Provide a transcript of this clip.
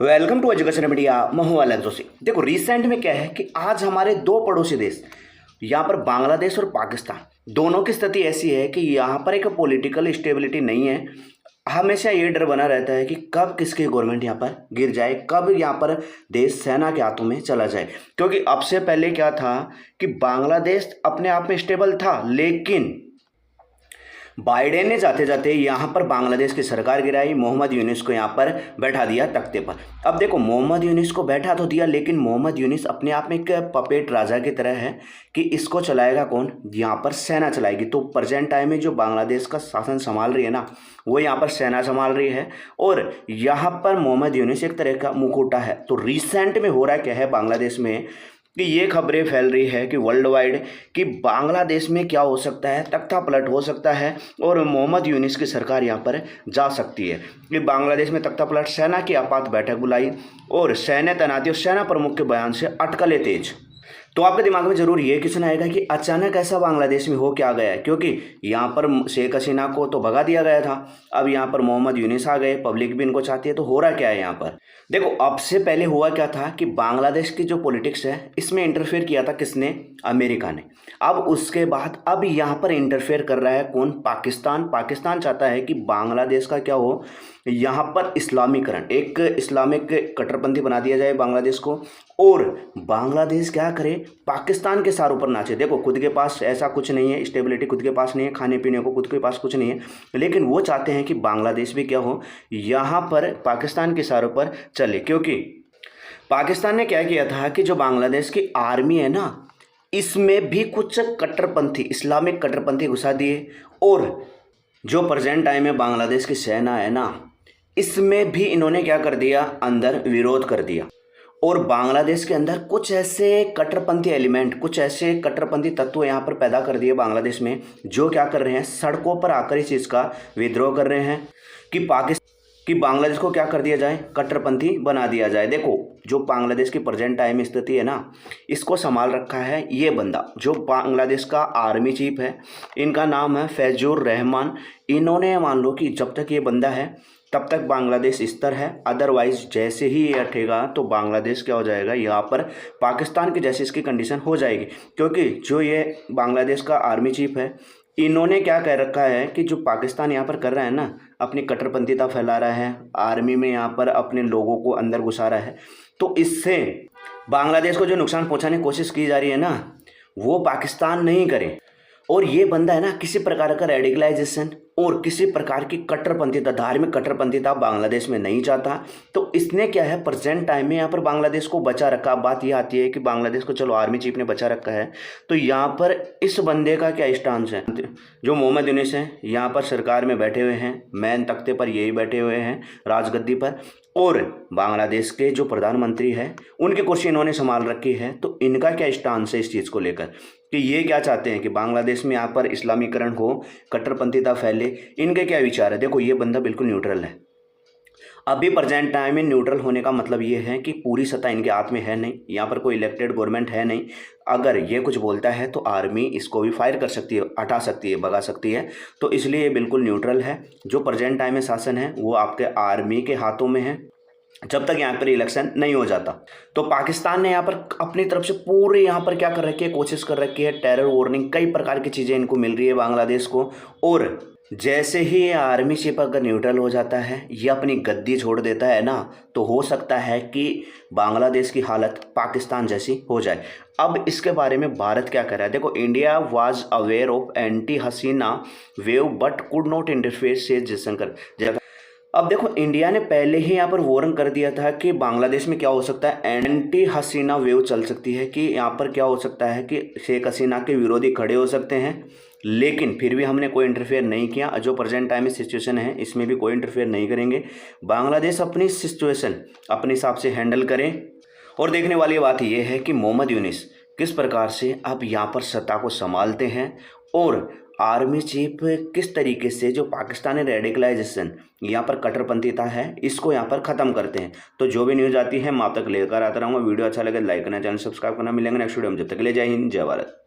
Welcome to education media. Mahua Joshi. देखो recent में क्या है कि आज हमारे दो पड़ोसी देश यहाँ पर बांग्लादेश और पाकिस्तान दोनों की स्थिति ऐसी है कि यहाँ पर एक पॉलिटिकल स्टेबिलिटी नहीं है। हमेशा ये डर बना रहता है कि कब किसकी गवर्नमेंट यहाँ पर गिर जाए, कब यहाँ पर देश सेना के हाथों में चला जाए। क्योंकि अब से पहले क्या था कि बांग्लादेश अपने आप में स्टेबल था, लेकिन बाइडेन ने जाते जाते यहाँ पर बांग्लादेश की सरकार गिराई, मोहम्मद यूनिस को यहाँ पर बैठा दिया तख्ते पर। अब देखो मोहम्मद यूनिस को बैठा तो दिया, लेकिन मोहम्मद यूनिस अपने आप में एक पपेट राजा की तरह है कि इसको चलाएगा कौन, यहाँ पर सेना चलाएगी। तो प्रेजेंट टाइम में जो बांग्लादेश का शासन संभाल रही है ना, वो यहाँ पर सेना संभाल रही है और यहाँ पर मोहम्मद यूनिस एक तरह का मुखौटा है। तो रिसेंट में हो रहा क्या है बांग्लादेश में कि ये खबरें फैल रही है कि वर्ल्ड वाइड कि बांग्लादेश में क्या हो सकता है, तख्ता पलट हो सकता है और मोहम्मद यूनिस की सरकार यहाँ पर जा सकती है। कि बांग्लादेश में तख्ता पलट, सेना की आपात बैठक बुलाई और सैन्य तैनाती और सेना प्रमुख के बयान से अटकलें तेज। तो आपके दिमाग में जरूर ये क्वेश्चन आएगा कि अचानक ऐसा बांग्लादेश में हो क्या गया है, क्योंकि यहाँ पर शेख हसीना को तो भगा दिया गया था, अब यहाँ पर मोहम्मद यूनिस आ गए, पब्लिक भी इनको चाहती है। तो हो रहा क्या है यहाँ पर, देखो अब से पहले हुआ क्या था कि बांग्लादेश की जो पॉलिटिक्स है इसमें इंटरफेयर किया था किसने, अमेरिका ने। अब उसके बाद अब यहाँ पर इंटरफेयर कर रहा है कौन, पाकिस्तान। पाकिस्तान चाहता है कि बांग्लादेश का क्या हो, यहाँ पर इस्लामीकरण, एक इस्लामिक कट्टरपंथी बना दिया जाए बांग्लादेश को और बांग्लादेश क्या करे, पाकिस्तान के सारों पर नाचे। देखो खुद के पास ऐसा कुछ नहीं है, स्टेबिलिटी खुद के पास नहीं है, खाने पीने को खुद के पास कुछ नहीं है, लेकिन वो चाहते हैं कि बांग्लादेश भी क्या हो, यहाँ पर पाकिस्तान के सारों पर चले। क्योंकि पाकिस्तान ने क्या किया था कि जो बांग्लादेश की आर्मी है ना, इसमें भी कुछ कट्टरपंथी, इस्लामिक कट्टरपंथी घुसा दिए और जो प्रेजेंट टाइम में बांग्लादेश की सेना है ना, इसमें भी इन्होंने क्या कर दिया, अंदर विरोध कर दिया। और बांग्लादेश के अंदर कुछ ऐसे कट्टरपंथी एलिमेंट, कुछ ऐसे कट्टरपंथी तत्व यहाँ पर पैदा कर दिए बांग्लादेश में, जो क्या कर रहे हैं, सड़कों पर आकर इस चीज़ का विद्रोह कर रहे हैं कि बांग्लादेश को क्या कर दिया जाए, कट्टरपंथी बना दिया जाए। देखो जो बांग्लादेश की प्रेजेंट टाइम में स्थिति है ना, इसको संभाल रखा है ये बंदा जो बांग्लादेश का आर्मी चीफ है, इनका नाम है फैजुर रहमान। इन्होंने मान लो कि जब तक ये बंदा है तब तक बांग्लादेश स्थिर है, अदरवाइज जैसे ही ये हटेगा तो बांग्लादेश क्या हो जाएगा, यहाँ पर पाकिस्तान की जैसी इसकी कंडीशन हो जाएगी। क्योंकि जो ये बांग्लादेश का आर्मी चीफ है, इन्होंने क्या कह रखा है कि जो पाकिस्तान यहाँ पर कर रहा है ना, अपनी कट्टरपंथीता फैला रहा है, आर्मी में यहाँ पर अपने लोगों को अंदर घुसा रहा है, तो इससे बांग्लादेश को जो नुकसान पहुँचाने की कोशिश की जा रही है ना, वो पाकिस्तान नहीं करे। और ये बंदा है ना, किसी प्रकार का रेडिकलाइजेशन और किसी प्रकार की कट्टरपंथीता, धार्मिक कट्टरपंथीता बांग्लादेश में नहीं चाहता। तो इसने क्या है, प्रेजेंट टाइम में यहाँ पर बांग्लादेश को बचा रखा। बात ये आती है कि बांग्लादेश को चलो आर्मी चीफ ने बचा रखा है, तो यहाँ पर इस बंदे का क्या स्टांस है, जो मोहम्मद यूनिस है यहाँ पर सरकार में बैठे हुए हैं, मैन तख्ते पर यही बैठे हुए हैं राजगद्दी पर, और बांग्लादेश के जो प्रधानमंत्री हैं उनकी कुर्सी इन्होंने संभाल रखी है। तो इनका क्या स्टांस है इस चीज़ को लेकर कि ये क्या चाहते हैं कि बांग्लादेश में यहाँ पर इस्लामीकरण हो, कट्टरपंथीता फैले, इनके क्या विचार है। देखो ये बंदा बिल्कुल न्यूट्रल है। अभी प्रेजेंट टाइम में न्यूट्रल होने का मतलब ये है कि पूरी सत्ता इनके हाथ में है नहीं, यहाँ पर कोई इलेक्टेड गवर्नमेंट है नहीं। अगर ये कुछ बोलता है तो आर्मी इसको भी फायर कर सकती है, हटा सकती है, भगा सकती है। तो इसलिए ये बिल्कुल न्यूट्रल है। जो प्रेजेंट टाइम में शासन है वो आपके आर्मी के हाथों में है, जब तक यहाँ पर इलेक्शन नहीं हो जाता। तो पाकिस्तान ने यहाँ पर अपनी तरफ से पूरे यहाँ पर क्या कर रखी है, कोशिश कर रखी है, टेरर वार्निंग, कई प्रकार की चीज़ें इनको मिल रही है बांग्लादेश को। और जैसे ही ये आर्मी चीफ अगर न्यूट्रल हो जाता है, ये अपनी गद्दी छोड़ देता है ना, तो हो सकता है कि बांग्लादेश की हालत पाकिस्तान जैसी हो जाए। अब इसके बारे में भारत क्या कर रहा है, देखो India was aware of anti Hasina wave but could not interfere से जयशंकर। अब देखो इंडिया ने पहले ही यहाँ पर वार्न कर दिया था कि बांग्लादेश में क्या हो सकता है, एंटी हसीना वेव चल सकती है, कि यहाँ पर क्या हो सकता है कि शेख हसीना के विरोधी खड़े हो सकते हैं। लेकिन फिर भी हमने कोई इंटरफेयर नहीं किया। जो प्रेजेंट टाइम में सिचुएशन है इसमें भी कोई इंटरफेयर नहीं करेंगे। बांग्लादेश अपनी सिचुएशन अपने हिसाब से हैंडल करें। और देखने वाली बात यह है कि मोहम्मद यूनिस किस प्रकार से अब यहाँ पर सत्ता को संभालते हैं और आर्मी चीफ किस तरीके से जो पाकिस्तानी रेडिकलाइजेशन, यहाँ पर कट्टरपंथीता है, इसको यहाँ पर ख़त्म करते हैं। तो जो भी न्यूज़ आती है मैं आप तक लेकर आता रहूँगा। वीडियो अच्छा लगे लाइक करना, चैनल सब्सक्राइब करना। मिलेंगे नेक्स्ट वीडियो में, जब तक के लिए जय हिंद जय भारत।